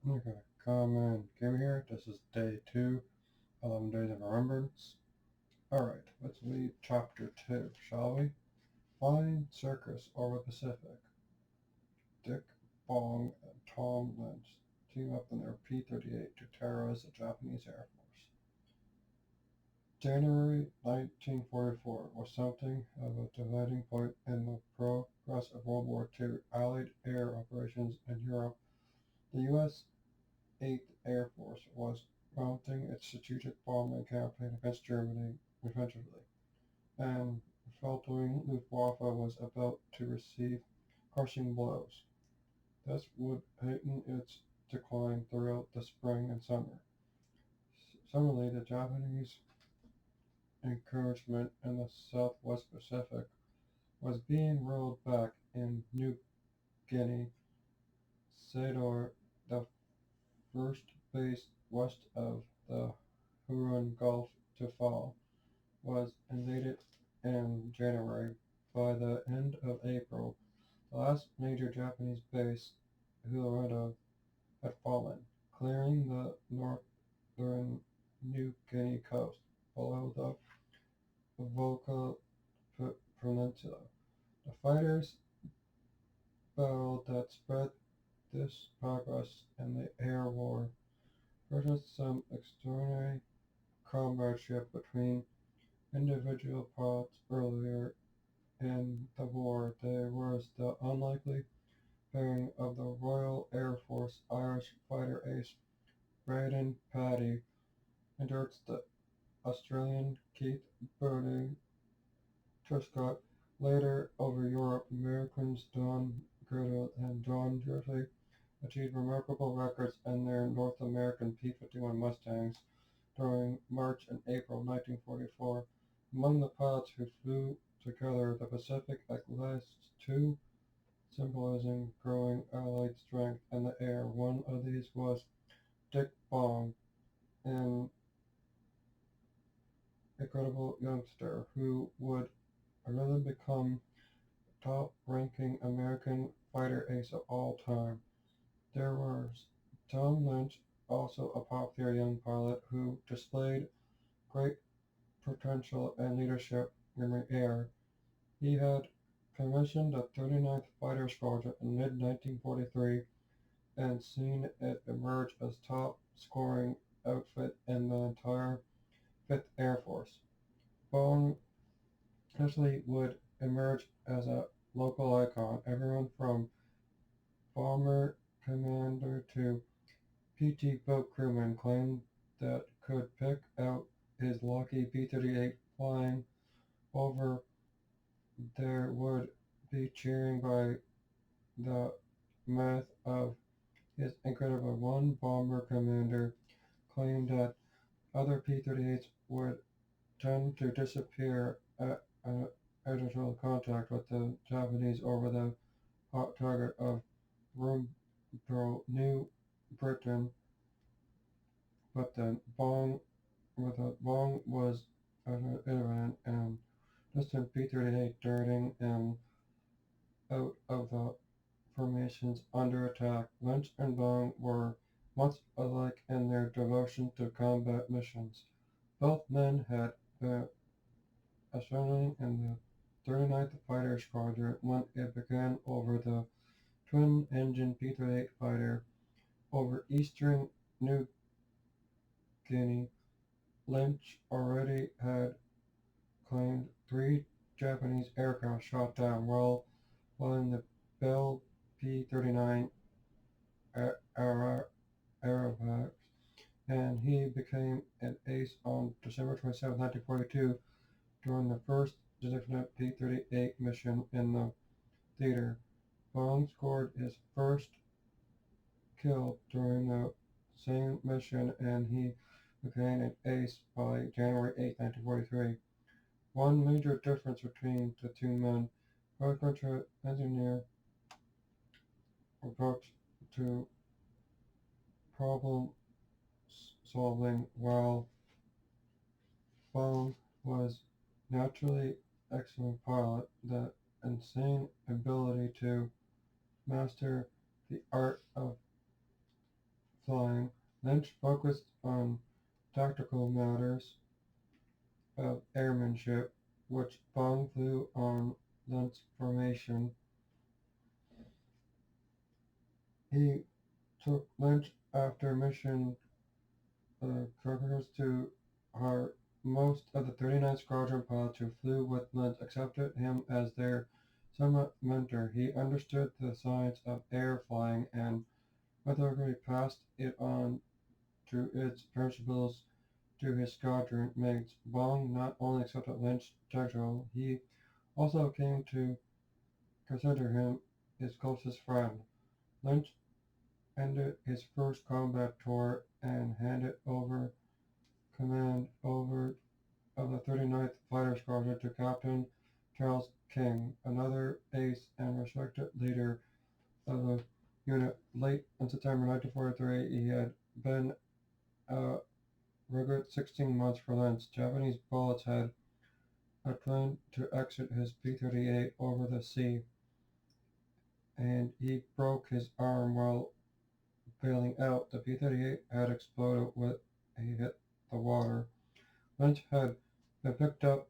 Okay, come in. Game here. This is day 2, 11 Days of Remembrance. Alright, let's read chapter 2, shall we? Flying Circus over Pacific. Dick Bong and Tom Lynch team up in their P-38 to terrorize the Japanese Air Force. January 1944 was something of a dividing point in the progress of World War II Allied air operations in Europe. The U.S. 8th Air Force was mounting its strategic bombing campaign against Germany offensively, and faltering Luftwaffe was about to receive crushing blows. This would hasten its decline throughout the spring and summer. Similarly, the Japanese encouragement in the Southwest Pacific was being rolled back in New Guinea. Sador, the first base west of the Huron Gulf to fall, was invaded in January. By the end of April, the last major Japanese base, Hurado, had fallen, clearing the northern New Guinea coast below the Volga Peninsula. The fighters' battle that spread this progress in the air war produced some extraordinary comradeship between individual pilots. Earlier in the war, there was the unlikely pairing of the Royal Air Force Irish fighter ace Braden Paddy against the Australian Keith Birdie Truscott. Later, over Europe, Americans Don Gertler and John Jersey achieved remarkable records in their North American P-51 Mustangs during March and April 1944. Among the pilots who flew together the Pacific at last two, symbolizing growing Allied strength in the air. One of these was Dick Bong, an incredible youngster who would really become top-ranking American fighter ace of all time. There was Tom Lynch, also a popular young pilot who displayed great potential and leadership in the air. He had commissioned the 39th Fighter Squadron in mid-1943 and seen it emerge as top-scoring outfit in the entire 5th Air Force. Bong initially would emerge as a local icon. Everyone from bomber commander to PT boat crewman claimed that could pick out his lucky P-38 flying over there would be cheering by the myth of his incredible. One bomber commander claimed that other P-38s would tend to disappear at actual contact with the Japanese over the hot target of New Britain, but then Bong was at Iran and distant P-38 darting in out of the formations under attack. Lynch and Bong were much alike in their devotion to combat missions. Both men had been assembled in the 39th Fighter Squadron when it began over the twin-engine P-38 fighter over eastern New Guinea. Lynch already had claimed 3 Japanese aircraft shot down while flying the Bell P-39 Aerobatic, and he became an ace on December 27, 1942, during the first designated P-38 mission in the theater. Bong scored his first kill during the same mission, and he became an ace by January 8, 1943. One major difference between the two men: Bong's engineer approach to problem solving, while Bong was naturally excellent pilot. The insane ability to master the art of Lynch focused on tactical matters of airmanship, which Bong flew on Lynch's formation. He took Lynch after mission Cookers to hire most of the 39th Squadron pilots who flew with Lynch accepted him as their summit mentor. He understood the science of air flying and methodically passed it on to its principles to his squadron mates. Bong not only accepted Lynch's schedule, he also came to consider him his closest friend. Lynch ended his first combat tour and handed over command over of the 39th Fighter Squadron to Captain Charles King, another ace and respected leader of the unit. Late in September 1943, he had been a rigid 16 months for Lynch. Japanese bullets had planned to exit his P-38 over the sea, and he broke his arm while bailing out. The P-38 had exploded when he hit the water. Lynch had been picked up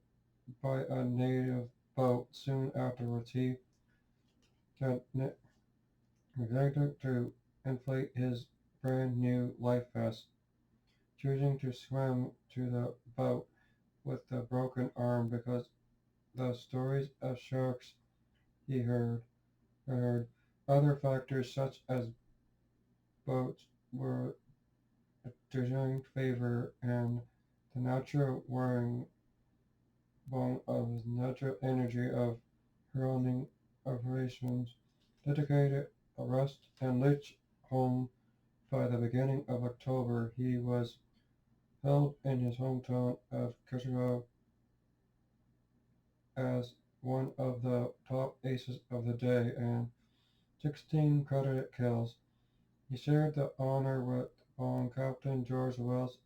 by a native boat soon afterwards. He had neglected to inflate his brand new life vest, choosing to swim to the boat with the broken arm because the stories of sharks he heard. Other factors such as boats were doing favor and the natural wearing bone of his natural energy of running operations, dedicated a rest and Leach home by the beginning of October. He was held in his hometown of Kashgar as one of the top aces of the day and 16 credited kills. He shared the honor with Bong. Captain George Wells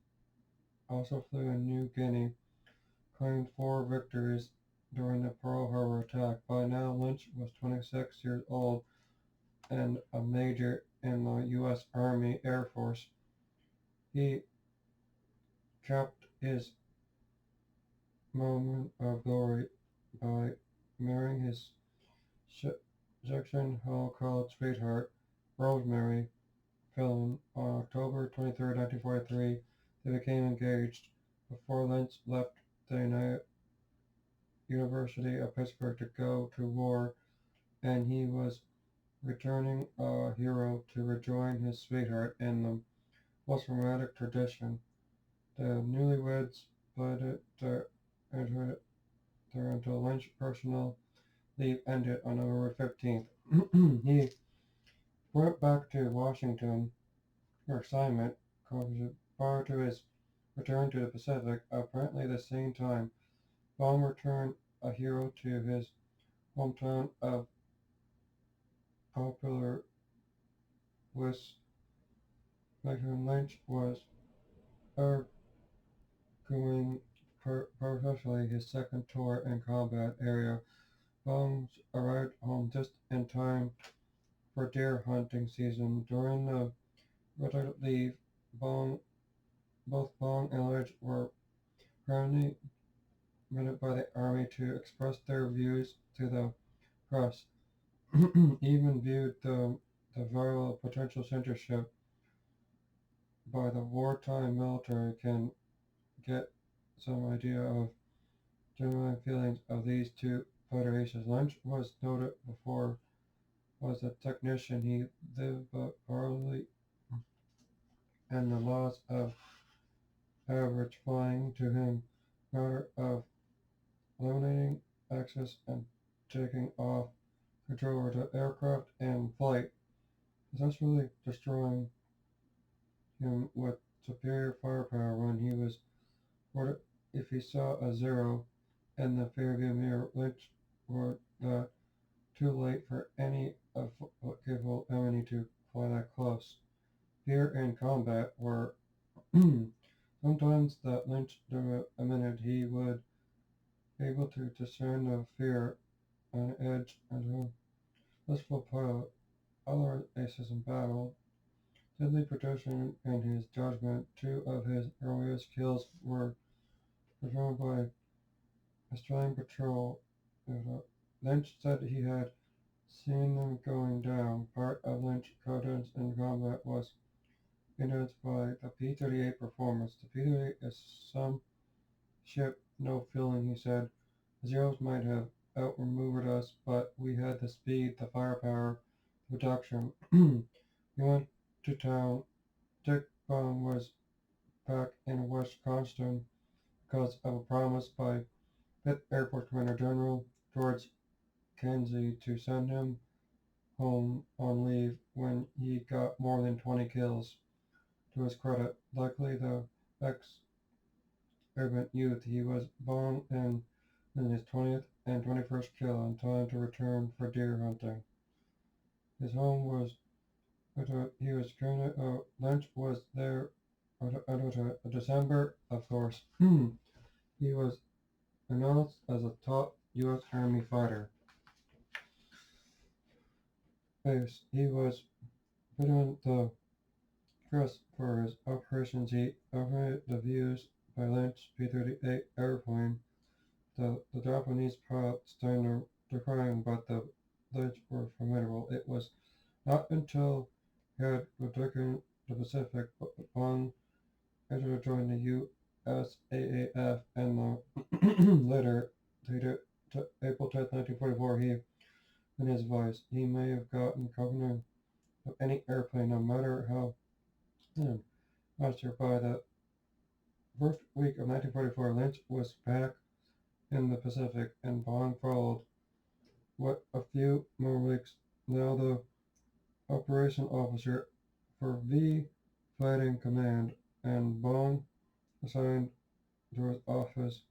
also flew in New Guinea, claimed 4 victories during the Pearl Harbor attack. By now, Lynch was 26 years old and a major in the U.S. Army Air Force. He capped his moment of glory by marrying his Jackson Hole College sweetheart, Rosemary Fillon, on October 23, 1943. They became engaged before Lynch left the University of Pittsburgh to go to war, and he was returning a hero to rejoin his sweetheart in the most romantic tradition. The newlyweds split until Lynch's personal leave ended on November 15th. He went back to Washington for assignment prior to his return to the Pacific. Apparently the same time, Baum returned a hero to his hometown of Poplar, Wisconsin. Lynch was arguing professionally his second tour in combat area. Baum arrived home just in time for deer hunting season. During the winter leave, both Bong and Lynch were permanently permitted by the Army to express their views to the press. Even viewed the viral potential censorship by the wartime military can get some idea of genuine feelings of these two federations. Lynch was noted before was a technician. He lived but barely and the laws of average flying to him matter of eliminating access and taking off control over the aircraft and flight, essentially destroying him with superior firepower when he was ordered. If he saw a zero in the rearview mirror, Lynch were that too late for any capable enemy to fly that close. Fear and combat were sometimes that Lynch a minute he would be able to discern the fear on edge as a blissful pilot. Other aces in battle deadly protection in his judgment. Two of his earliest kills were performed by Australian patrol. Lynch said he had seen them going down. Part of Lynch's confidence in combat was evidenced by the P-38 performance. The P-38 is some ship, no feeling, he said. The Zeros might have outmaneuvered us, but we had the speed, the firepower, the production. We went to town. Dick Bond was back in West Constant because of a promise by 5th Air Force Commander General George Kenzie to send him home on leave when he got more than 20 kills. To his credit, luckily the ex-urban youth, he was born in his 20th and 21st kill in time to return for deer hunting. His home was, he was Lynch was there December, of course. He was announced as a top U.S. Army fighter. Ace. He was put on the press for his operations. He operated the views by Lynch P-38 airplane. The Japanese pilot started decrying, but the Lynch were formidable. It was not until he had overtaken the Pacific, but upon enter to join the USAF and later, dated April 10th, 1944, he, in his voice, he may have gotten command of any airplane, no matter how thin. Master, by the first week of 1944, Lynch was back in the Pacific, and Bond followed. What a few more weeks. Now the operation officer for V Fighting Command, and Bond assigned to his office.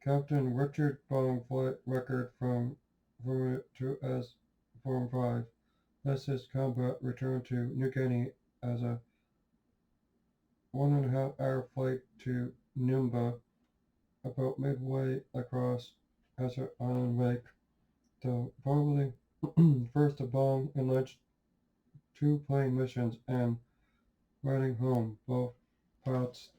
Captain Richard Bond flight record from Form 2 as Form 5. Thus his combat returned to New Guinea as a 1.5 hour flight to Numba, about midway across Desert Island Lake. The probably first of Bond and Lynch two plane missions and riding home. Both pilots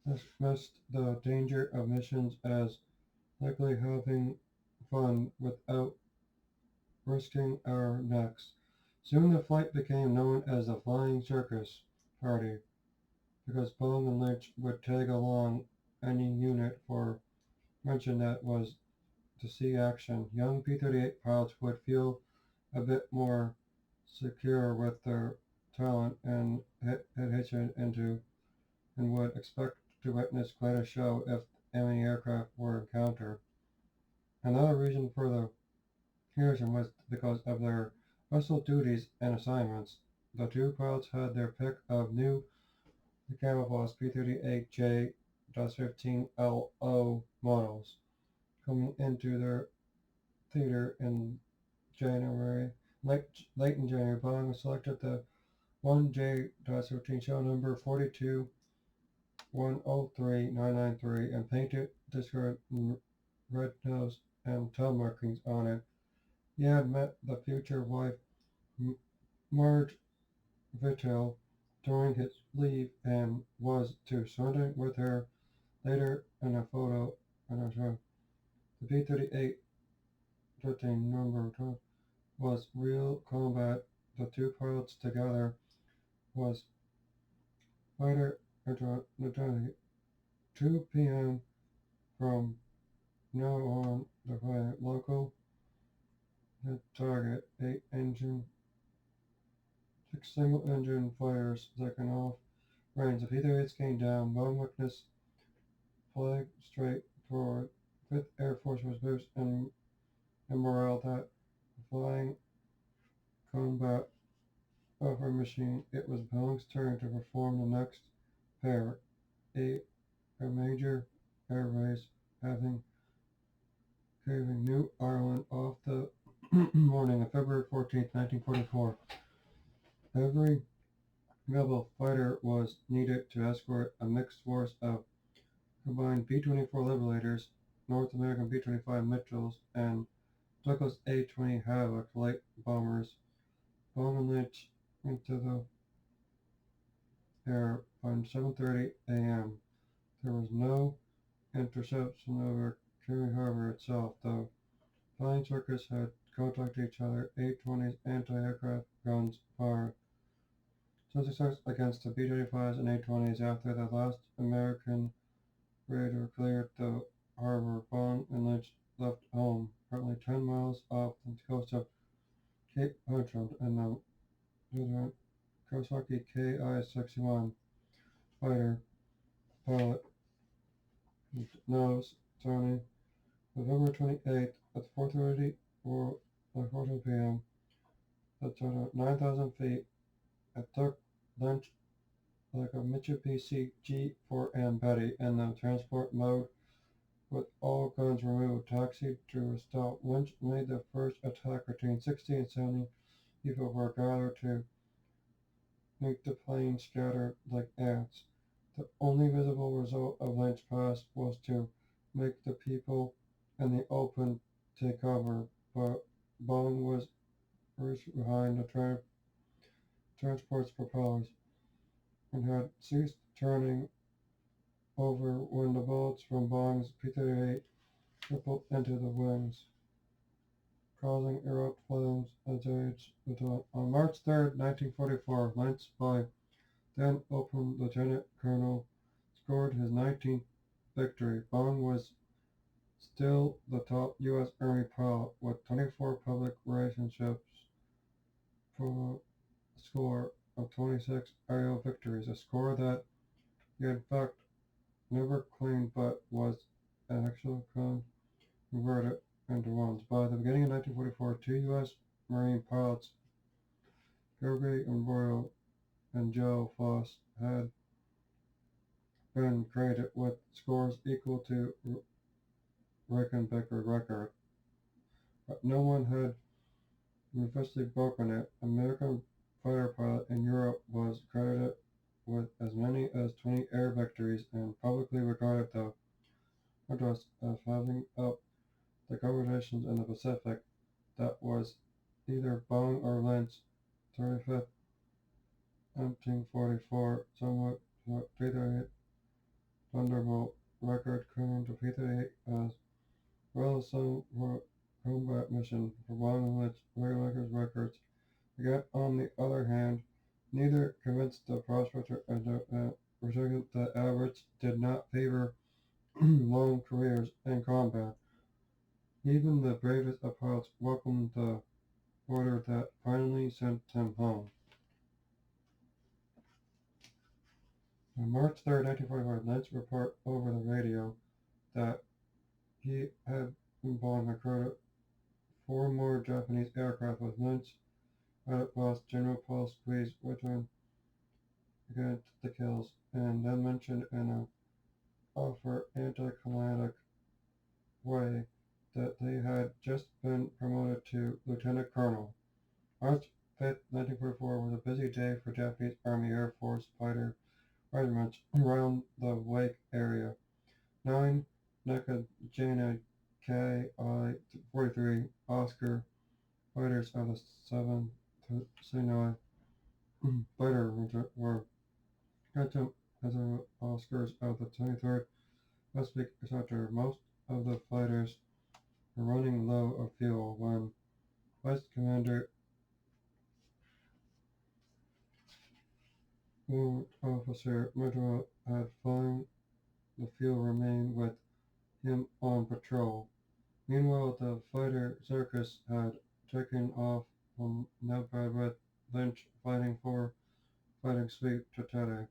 dismissed the danger of missions as likely having fun without risking our necks. Soon the flight became known as the Flying Circus Party because Bond and Lynch would tag along any unit for mention that was to see action. Young P-38 pilots would feel a bit more secure with their talent and had hitched into and would expect to witness quite a show if enemy aircraft were encountered. Another reason for the heroism was because of their vessel duties and assignments. The two pilots had their pick of new camouflage P-38J-15LO models coming into their theater in January. Late in January, Bond selected the 1J-15 show number 42103-993 and painted discard red nose and tail markings on it. He had met the future wife, Marge Vittel, during his leave and was to surrender with her later in a photo on her show. The P-38 13 number 12 was real combat. The two pilots together was fighter at 2 p.m. from now on. The pilot local hit target 8 engine, 6 single engine fires second off range. The P-38s came down. Bone witness flag straight forward. 5th Air Force was boosted in morale that flying combat of her machine. It was Bond's turn to perform the next pair. A major air race having caving New Ireland off the morning of February 14th, 1944. Every rebel fighter was needed to escort a mixed force of combined B-24 Liberators, North American B-25 Mitchells, and Douglas A-20 Havoc light bombers bomb and Lynch into the air by 7:30 a.m. There was no interception over Kerry Harbor itself, though flying circuits had contacted each other. A-20's anti-aircraft guns fired 26 against the B-25s and A-20s after the last American raider cleared the harbor. Bond and Lynch left home, approximately 10 miles off the coast of Cape Hatteras, and the Kawasaki Ki-61 fighter pilot nose Tony. November 28th at 4:30 or 4:30 p.m. at 9,000 feet. It took Lynch like a Mitsubishi G4M Betty in the transport mode with all guns removed, taxied to a stop. Lynch made the first attack between 60 and 70 people were gathered to make the plane scatter like ants. The only visible result of Lynch's pass was to make the people in the open take cover, but Bond was behind the transport's propellers and had ceased turning over when the bullets from Bond's P-38 rippled into the wings, causing erupt flames as they returned. On March 3rd, 1944, Lynch, by then open Lieutenant Colonel, scored his 19th victory. Bond was still the top U.S. Army pilot with 24 public relationships for a score of 26 aerial victories, a score that he in fact never claimed but was actually converted into ones. By the beginning of 1944, two U.S. Marine pilots, Gregory and Royal and Joe Foss, had been created with scores equal to Rickenbacker record, but no one had officially broken it. American fighter pilot in Europe was credited with as many as 20 air victories and publicly regarded the Madras as having up the conversations in the Pacific. That was either Bond or Lynch's 35th 1944 somewhat P-38 Thunderbolt record, claiming the P-38 as well as some combat mission for Bond and Lynch records. Again, on the other hand, neither convinced the prospector and the recipient that average did not favor long careers in combat. Even the bravest of pilots welcomed the order that finally sent him home. On March 3rd, 1945, Lynch reported over the radio that he had Bond recruited 4 more Japanese aircraft with Lynch pilot boss General Paul Squeeze returned against the kills, and then mentioned in an offer anticlimactic way that they had just been promoted to lieutenant colonel. March 5th, 1944 was a busy day for Japanese Army Air Force fighter regiments around the Wake area. 9 Nakajima Ki-43 Oscar fighters of the 7th Sinai fighter were sent as the Oscars of the 23rd Pacific Sector. Most of the fighters were running low of fuel when Vice Commander Warrant Officer Murtaugh had found the fuel remained with him on patrol. Meanwhile, the fighter circus had taken off from Nebra with Lynch fighting sweep to Tete.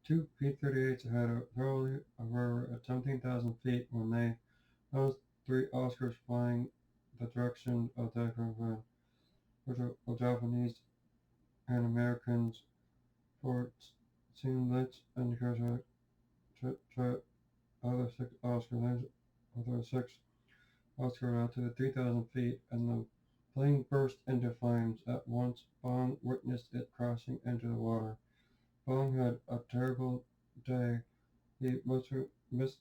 2 P-38s had thoroughly hovered at 17,000 feet when they noticed 3 Oscars flying the direction of the aircraft, which were Japanese and Americans. For seeing Lynch and the other 6 Oscars, other 6 Oscar out to the 3,000 feet, and the plane burst into flames. At once, Bond witnessed it crashing into the water. Bond had a terrible day. He missed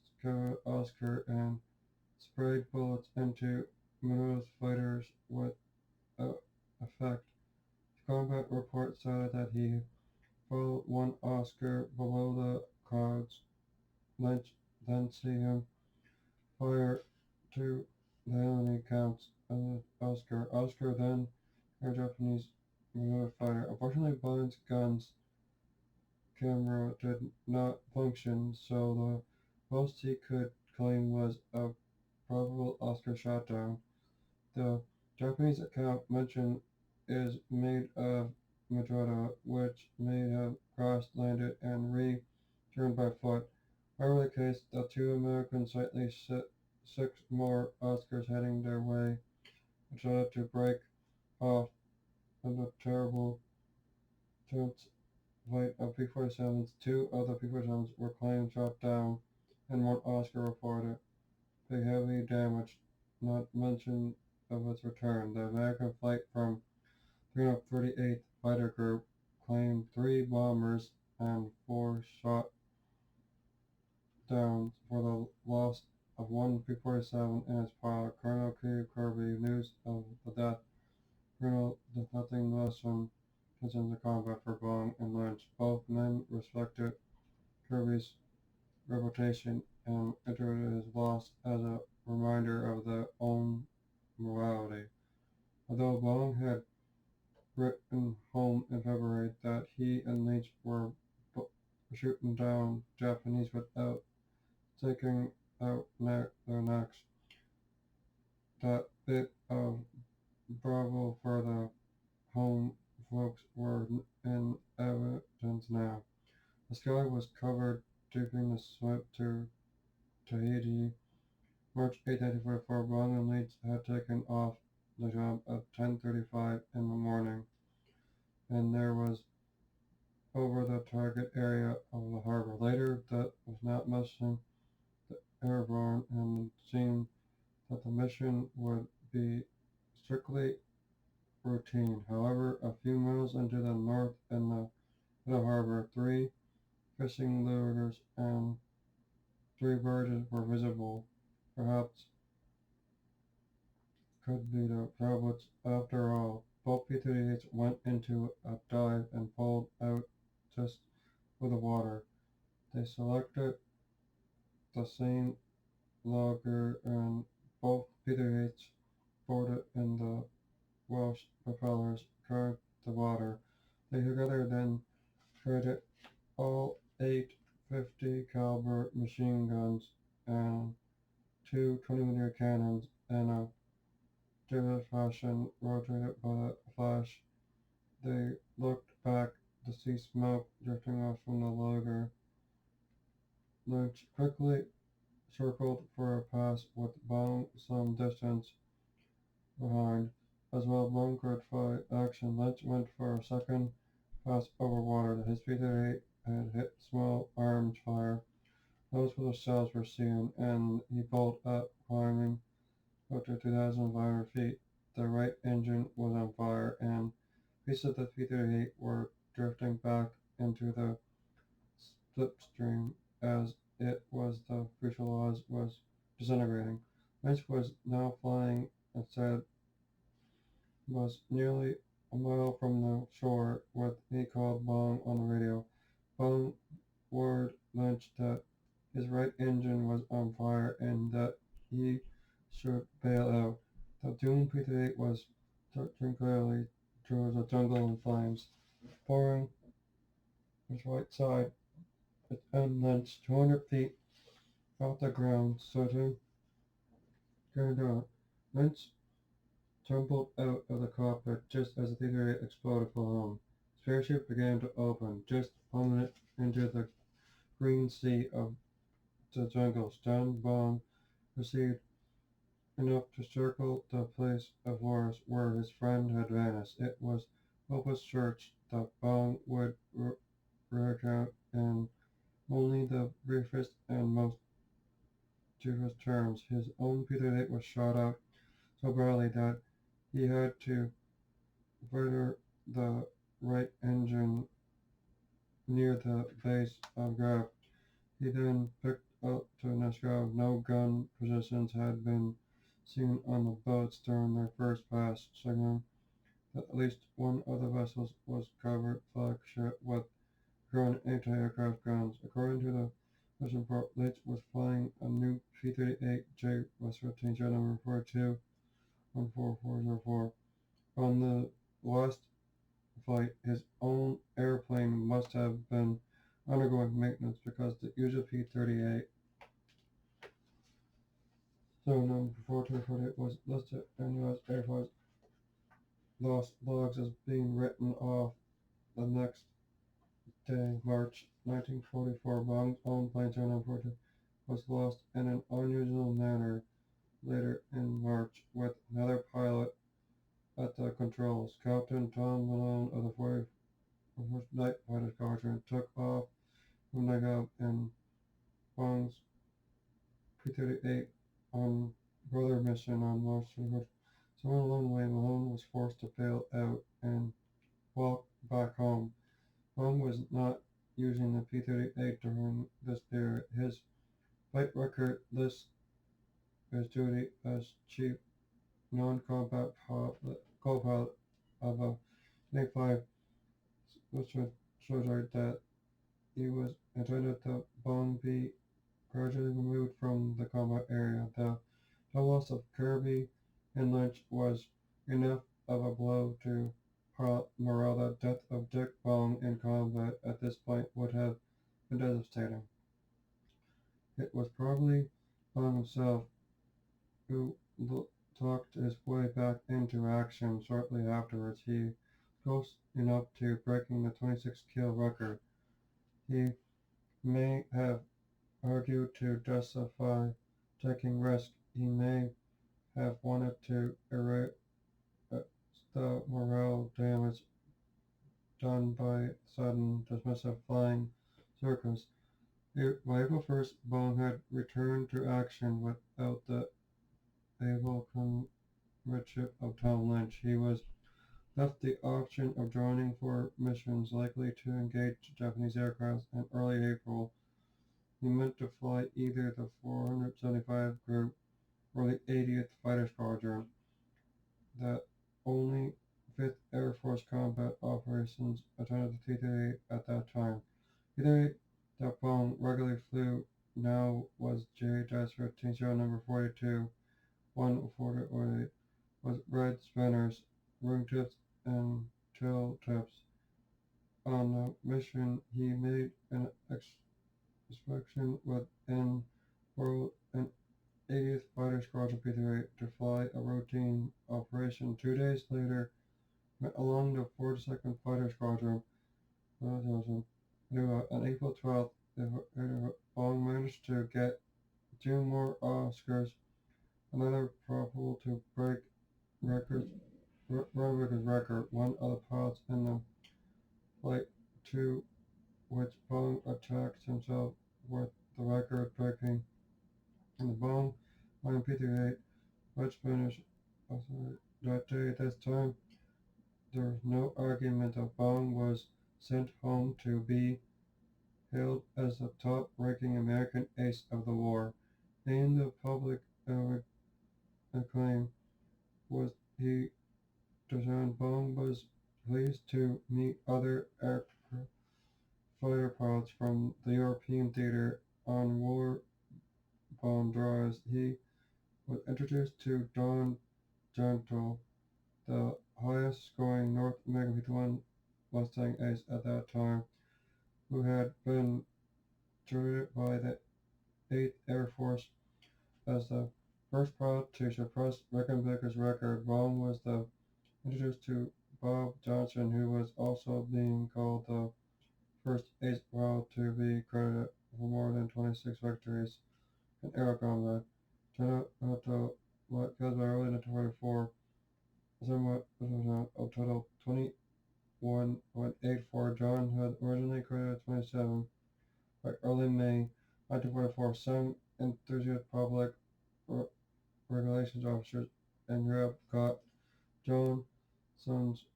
Oscar and sprayed bullets into Minotaur's fighters with effect. The combat report cited that he fell one Oscar below the clouds. Lynch then see him fire to the enemy counts Oscar. Oscar then a Japanese Minotaur fighter. Unfortunately, Bond's gun's camera did not function, so the most he could claim was a probable Oscar shutdown. The Japanese account mentioned is made of Madrota, which may have crossed, landed, and returned by foot. However the case, the two Americans slightly six more Oscars heading their way, decided to break off in the terrible tense flight of P-47s. Two of the P-47s were claimed shot down, and one Oscar reported the heavy damage, not mention of its return. The American flight from 338th Fighter Group claimed three bombers and four shot down for the loss of one P-47 and its pilot. Colonel K. Kirby news of the death. Colonel did nothing less than concerns the combat for Bong and Lynch. Both men respected Kirby's reputation and interpreted his loss as a reminder of their own morality. Although Bong had written home in February that he and Leach were shooting down Japanese without taking out their necks, that bit of bravo for the home folks were in evidence now. The sky was covered during the sweep to Tahiti. March 8, 1944, Bong and Leach had taken off the job at 10:35 in the morning, and there was over the target area of the harbor. Later, that was not missing the airborne, and it seemed that the mission would be strictly routine. However, a few miles into the north in the harbor, three fishing lugers and three barges were visible. Perhaps could be the Provots after all. Both P-38s went into a dive and pulled out just for the water. They selected the same lugger and both P-38s boarded in the Welsh propellers carved the water. They together then traded all eight 50 caliber machine guns and two 20-millimeter cannons in a David fashion rotated by the flash. They looked back to see smoke drifting off from the lugger. Lynch quickly circled for a pass with Bong some distance behind. As well Bong could fight action, Lynch went for a second pass over water. His P-38 had hit small arms fire. Those were the shells were seen, and he pulled up, climbing up to 2,500 feet. The right engine was on fire, and pieces of the P-38 were drifting back into the slipstream as it was the fuselage was disintegrating. Lynch was now flying instead was nearly a mile from the shore when he called Bong on the radio. Bong warned Lynch that his right engine was on fire and that he should bail out. The doomed P-38 was searching clearly through the jungle in flames, pouring his right side and Lynch 200 feet off the ground, sitting down. Lynch tumbled out of the cockpit just as the P-38 exploded for home. His parachute began to open, just plummeted into the green sea of the jungle. Stunned, Bong received enough to circle the place of forest where his friend had vanished. It was hopeless search that Bong would recount in only the briefest and most dubious terms. His own P-38 was shot out so badly that he had to further the right engine near the base of Graf. He then picked up to Nesco. No gun positions had been seen on the boats during their first pass, signaling that at least one of the vessels was covered flagship with ground anti-aircraft guns. According to the mission report, Leach was flying a new P-38J West 15 jet number 42-14404. On the last flight, his own airplane must have been undergoing maintenance because the usual P-38 so number 4248 was listed in U.S. Air Force lost logs as being written off the next day, March 1944. Bong's own plane 42 was lost in an unusual manner later in March with another pilot at the controls. Captain Tom Malone of the 41st Night Fighter Squadron took off from Nagab in Bong's P-38 on brother mission on March 21st. Somewhere along the way, Malone was forced to bail out and walk back home. Bong was not using the P-38 during this period. His flight record lists his duty as chief non-combat co-pilot of a T-5, which shows that he was intended to Bong be gradually removed from the combat area. The loss of Kirby and Lynch was enough of a blow to morale. The death of Dick Bong in combat at this point would have been devastating. It was probably Bong himself who talked his way back into action shortly afterwards. He was close enough to breaking the 26 kill record. He may have argued to justify taking risk. He may have wanted to erase the morale damage done by sudden dismissive flying circus. By April 1st, Bong had returned to action without the able comradeship of Tom Lynch. He was left the option of joining for missions likely to engage Japanese aircraft in early April. He meant to fly either the 475 Group or the 80th Fighter Squadron, the only 5th Air Force combat operations attended the T-38 at that time. The T-38 that Bong regularly flew now was J-15 serial number 42-148 with red spinners, wingtips, and tail tips. On the mission, he made an inspection within World and 80th Fighter Squadron P-38 to fly a routine operation. 2 days later, went along the 42nd Fighter Squadron. On April 12th, Bong managed to get 2 more Oscars, another probable to break records, record. One of the pilots in the flight to which Bong attacked himself with the record breaking. In the Bong on P-38 Let's finish that day. At this time, there was no argument that Bong was sent home to be hailed as the top-ranking American ace of the war. In the public acclaim was he deserved. Bong was pleased to meet other aircraft fighter pilots from the European theater on war-bound drives. He was introduced to Don Gentle, the highest scoring North American P-1 Mustang ace at that time, who had been treated by the 8th Air Force as the first pilot to suppress Rickenbacker's record. Bong was introduced to Bob Johnson, who was also being called the first ace pilot to be credited for more than 26 victories in air combat. Turned out to what goes by early 1944, somewhat of total 21.84. John had originally credited 27. By early May 1944, some enthusiast public regulations officers in Europe got Johnson's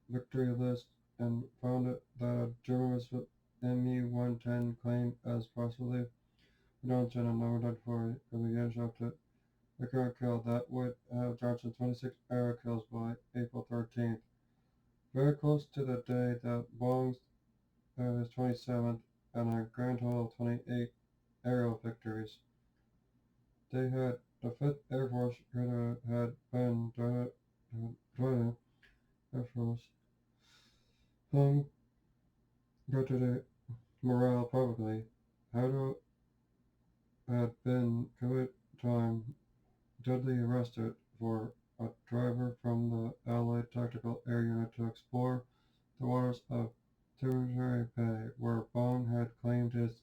victory list and found that a German with ME-110 claimed as possibly Johnson on November 24 could be intercepted the current kill that would have Johnson's 26 aerial kills by April 13th. Very close to the day that Bong's his 27th and a grand total of 28 aerial victories. They had the 5th Air Force had been Dwayne Air Force go to the morale probably had been committed time deadly arrested for a driver from the Allied Tactical Air Unit to explore the waters of Territory Bay, where Bong had claimed his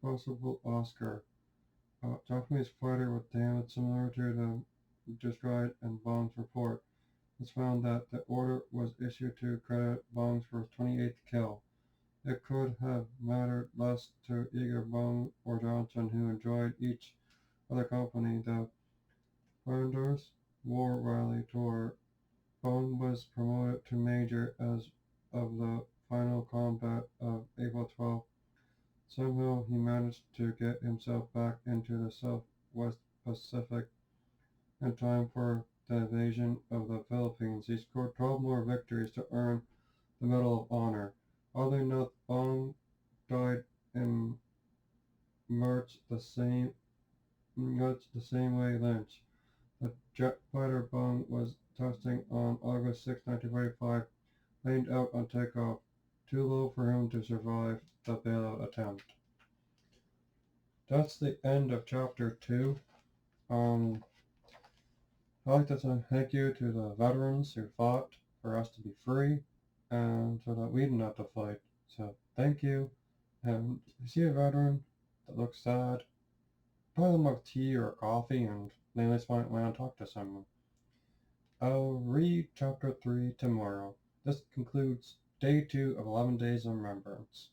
possible Oscar. A Japanese fighter with damage similar to the described in Bong's report. It's found that the order was issued to credit Bong's for his 28th kill. It could have mattered less to either Bong or Johnson, who enjoyed each other company. The Flanders War Rally Tour. Bong was promoted to Major as of the final combat of April 12th. Somehow he managed to get himself back into the Southwest Pacific in time for the invasion of the Philippines. He scored 12 more victories to earn the Medal of Honor. Oddly enough, Bong died in much the same way Lynch. The jet fighter Bong was testing on August 6, 1945, leaned out on takeoff, too low for him to survive the bailout attempt. That's the end of chapter 2. I'd like to say thank you to the veterans who fought for us to be free and so that we didn't have to fight. So thank you. And if you see a veteran that looks sad, buy them a tea or coffee and they just might want to talk to someone. I'll read chapter 3 tomorrow. This concludes day 2 of 11 Days of Remembrance.